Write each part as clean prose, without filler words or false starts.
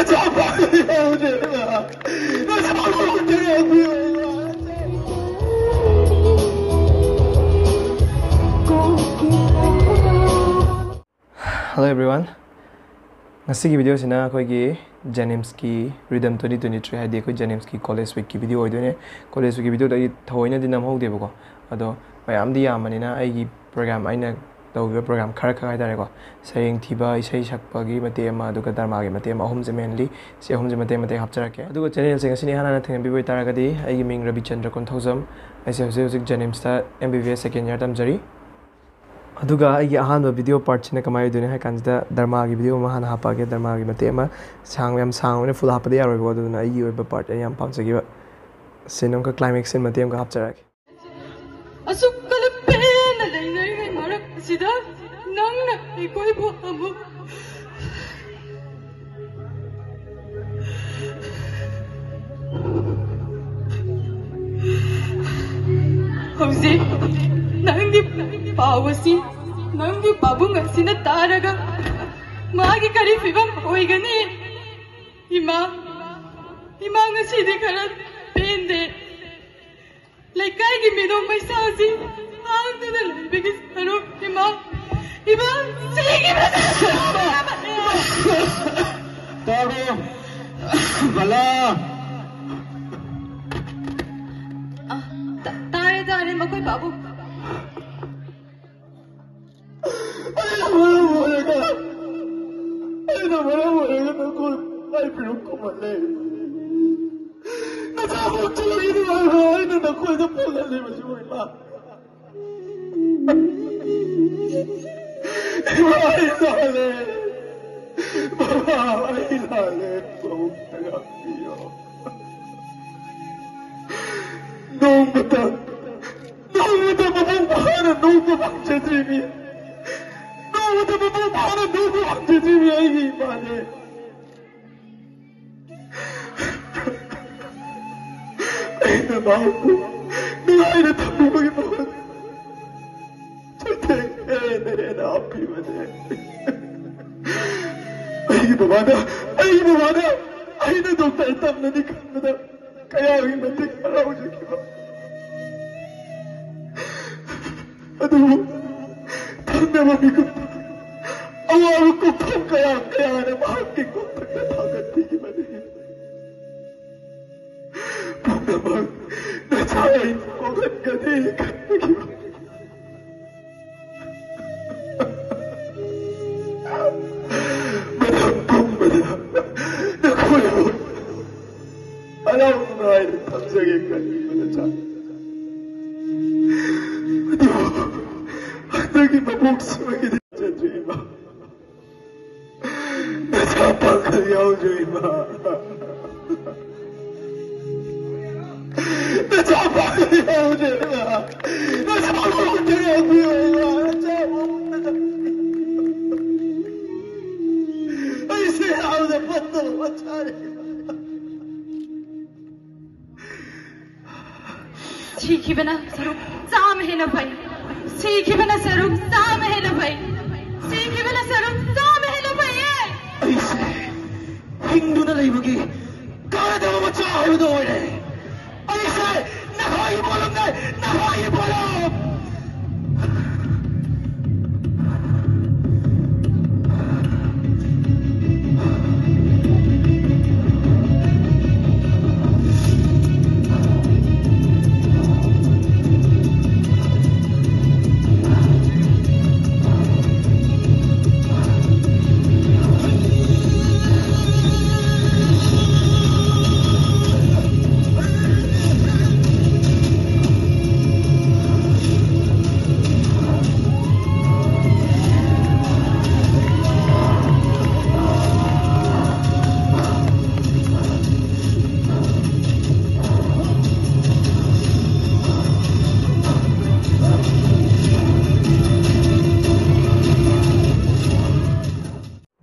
Hello everyone. Ngasi ki video sina koi ki Jennings ki Rhythm 2023 hai de koi Jennings ki college week ki video oidone. College week ki video dai thoina din nam hode bako. Ado mayam di yamanina ai gi program aina tawga program khara khara dare ko. Saying thiba isai sakpa gi mate ma aduga dharma gi mate ma ahum je mainly se ahum je mate hapcharake. Aduga channel se ngasi ni hana na theng bi boi taragadi ai gi ming Ravichandra Konthaujam. Ai se hojik Jennings ta MBBS second year tamjari. अदुगा आइगे Ahaan video part सिने कमाय दुने है कांजदा धर्मा की video मा हाना हापागे धर्मा की मते मा सांग याम सांग ने फुल हापदे यारोय बो दुना आइगे ओय पार्ट याम पामसगी सिनम का क्लाइमेक्स इन मते का हापचराके असुकल पेन लेनै मरक सिदा नंगना कोइ बो अमु हौजे नंगदी पावसी नंगी बाबुंग सिना तारगा मागी करी फिबम होइगनी इमा ngasi खरा पेंदे लेकाई की मिनो पैसासी आंगदे लेबिगिस हरो इमा सिगी तारो भला तारे मकोई बाबू सीखी बना सरुक साम है न भाई सीखी बना सरुक साम है न भाई सीखी बना सरुक साम है न भाई ऐसे हिंदू न लेबगी काला देव बच्चा है दो है ऐसे नहाई बोलो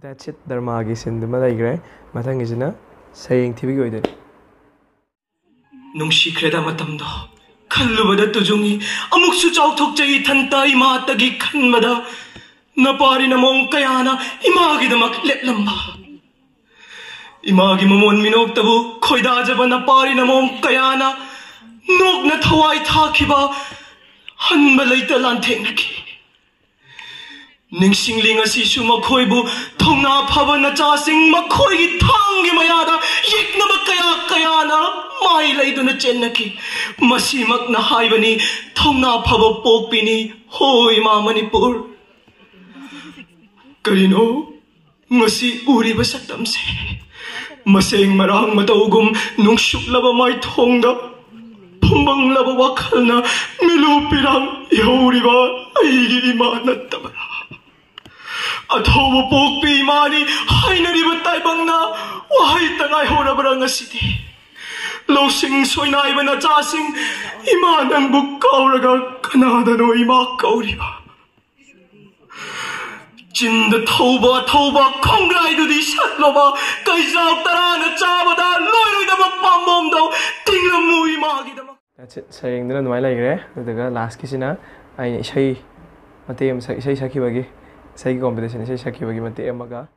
That's it. Dharma gi sinduma laigre mathang isina saying thibi gi oide nungshi kreda matamda khalubada tujungi amuksu chauthok chai thanta ima tagi khanmada napari namong kayana ima gi damak letlamba Imangi ममोन मिनोक तबु खोइदा जबना पारी नमोम कयाना नोक न थवाई थाखिबा हनबा लैता लांथेंगकी निंगसिंगलिंग असिसु मखोइबु थोंना फबा नचासिंग मखोइगी थांगी मयादा येकनबा कया कयाना माई लैदुना चेन्नकी मसीमकना हाइबनी थोंना फबा पोकपिनी होय मा मणिपुर करिनो मसी उरिबा सकतमसे मसेंग मरांग मतौगुम नुंगसुकलबा माई थोंगा फुंबंगलबा वखलना मिलु पिरांग यौरिबा अइगी इमा नत्तबरा अथोब पोकपी इमानी हाइनरिबा ताइबंगना वहाई तंगाई होरबरा ngasidi लौसिंग सोइनाइबा नचासिंग इमा नंगबु कौरगा कनादनो इमा कौरिबा चिंद थौबा थौबा खोंग्राइदुदी सत्लोबा कैजाव तराना चाबदा लोइरोइदबा पामोमदो तिंगलमु इमागिदमा That's it. Sayingdana numai laigre aduga last kisina ai isai mate am isai sakibagi isai competition isai sakibagi mate amaga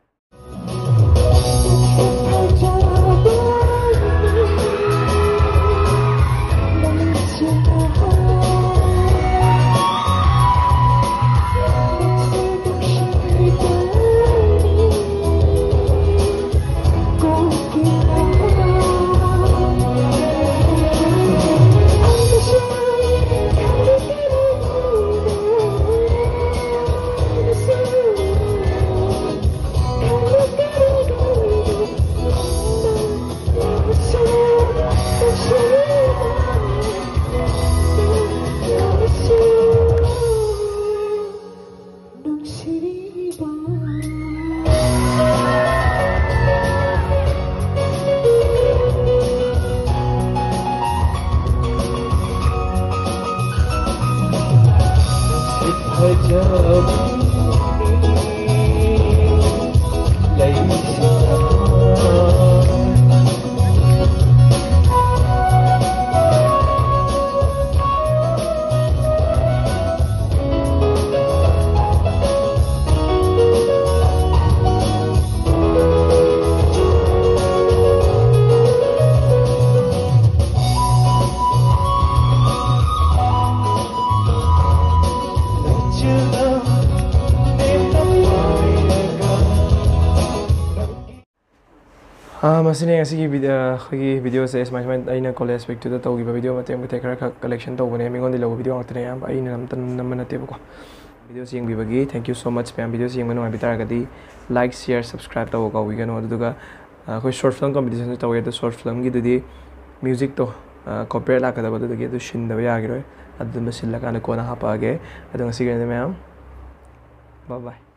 masine asigi video se smart aina college week to the togi video matem ke tekra collection to bone mingon dilo video atne am aina namna te ko video sing bibagi thank you so much pam video sing mano bitar gadi like share subscribe to ko we gano duga koi short film competition to the short film gi didi music to copyright la kada bodu gi du shin da ya gi roi adu masil la kana ko na ha pa ge adu ngasige ne ma'am bye bye